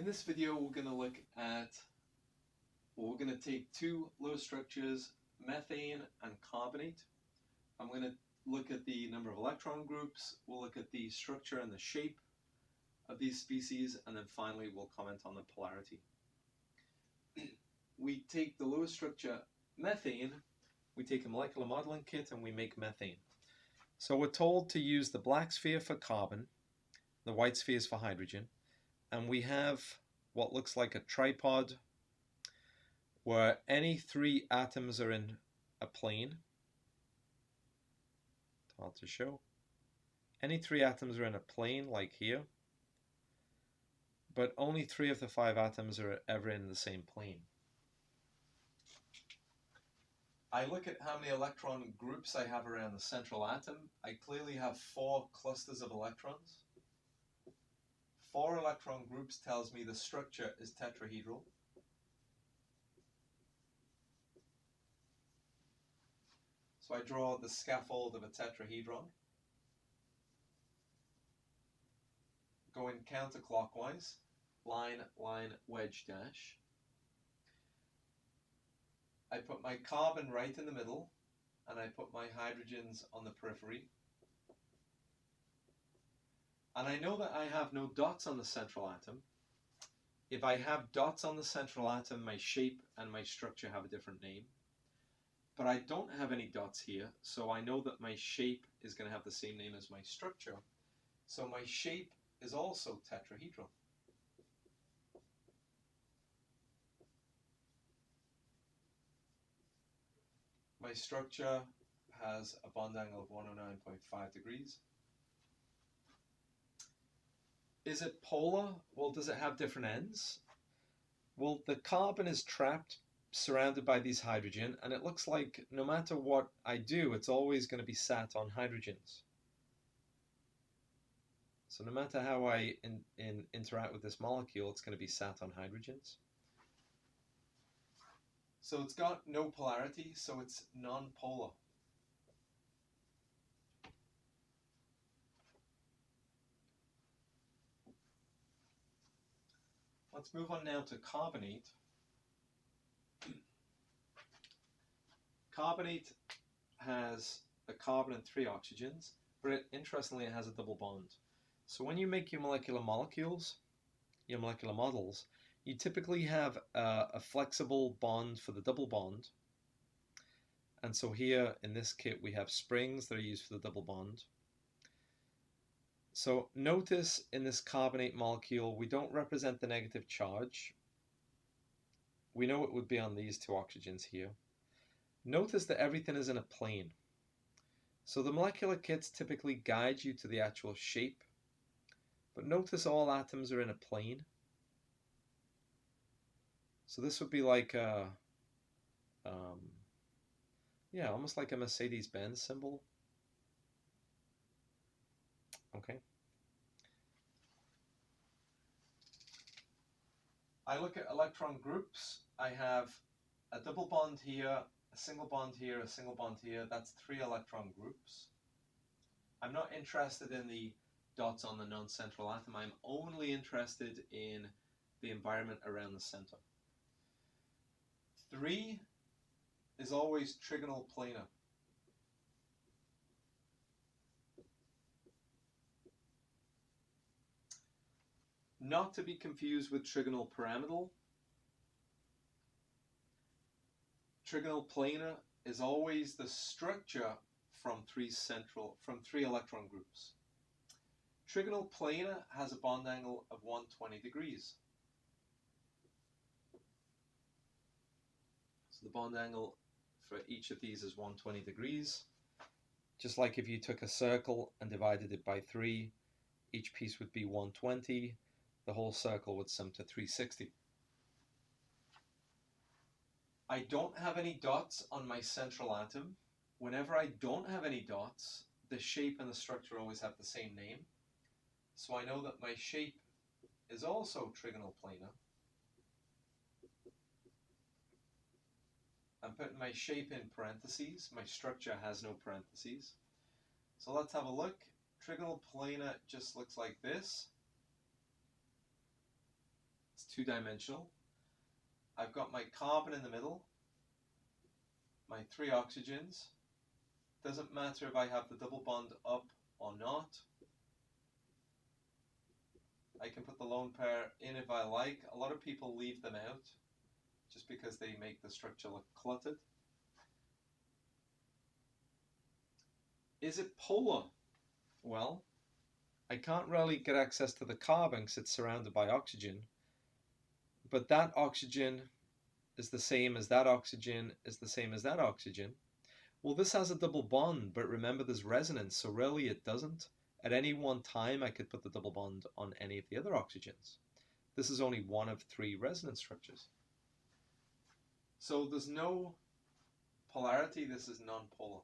In this video we're going to look at, we're going to take two low structures, methane and carbonate. I'm going to look at the number of electron groups, we'll look at the structure and the shape of these species, and then finally we'll comment on the polarity. We take the lowest structure, methane, we take a molecular modeling kit and we make methane. So we're told to use the black sphere for carbon, the white spheres for hydrogen, and we have what looks like a tripod where any three atoms are in a plane. It's hard to show. Any three atoms are in a plane, like here, but only 3 of the 5 atoms are ever in the same plane. I look at how many electron groups I have around the central atom. I clearly have 4 clusters of electrons. 4 electron groups tells me the structure is tetrahedral. So I draw the scaffold of a tetrahedron, going counterclockwise, line, line, wedge, dash. I put my carbon right in the middle, and I put my hydrogens on the periphery. And I know that I have no dots on the central atom. If I have dots on the central atom, my shape and my structure have a different name. But I don't have any dots here, so I know that my shape is going to have the same name as my structure. So my shape is also tetrahedral. My structure has a bond angle of 109.5 degrees. Is it polar? Well, does it have different ends? Well, the carbon is trapped, surrounded by these hydrogen, and it looks like no matter what I do, it's always going to be sat on hydrogens. So no matter how I interact with this molecule, it's going to be sat on hydrogens. So it's got no polarity, so it's non-polar. Let's move on now to carbonate. Carbonate has a carbon and 3 oxygens, but interestingly it has a double bond. So when you make your molecular molecules, your molecular models, you typically have a flexible bond for the double bond. And so here in this kit we have springs that are used for the double bond. So notice in this carbonate molecule we don't represent the negative charge. We know it would be on these 2 oxygens here. Notice that everything is in a plane. So the molecular kits typically guide you to the actual shape, but notice all atoms are in a plane. So this would be like a, yeah, almost like a Mercedes-Benz symbol. Okay. I look at electron groups. I have a double bond here, a single bond here, a single bond here. That's 3 electron groups. I'm not interested in the dots on the non-central atom. I'm only interested in the environment around the center. 3 is always trigonal planar. Not to be confused with trigonal pyramidal. Trigonal planar is always the structure from 3 electron groups. Trigonal planar has a bond angle of 120 degrees. So the bond angle for each of these is 120 degrees. Just like if you took a circle and divided it by 3, each piece would be 120. The whole circle would sum to 360. I don't have any dots on my central atom. Whenever I don't have any dots, the shape and the structure always have the same name. So I know that my shape is also trigonal planar. I'm putting my shape in parentheses. My structure has no parentheses. So let's have a look. Trigonal planar just looks like this. It's two-dimensional. I've got my carbon in the middle, my 3 oxygens. Doesn't matter if I have the double bond up or not. I can put the lone pair in if I like. A lot of people leave them out just because they make the structure look cluttered. Is it polar? Well, I can't really get access to the carbon because it's surrounded by oxygen. But that oxygen is the same as that oxygen is the same as that oxygen. Well, this has a double bond, but remember there's resonance, so really it doesn't. At any one time, I could put the double bond on any of the other oxygens. This is only one of 3 resonance structures. So there's no polarity, this is non-polar.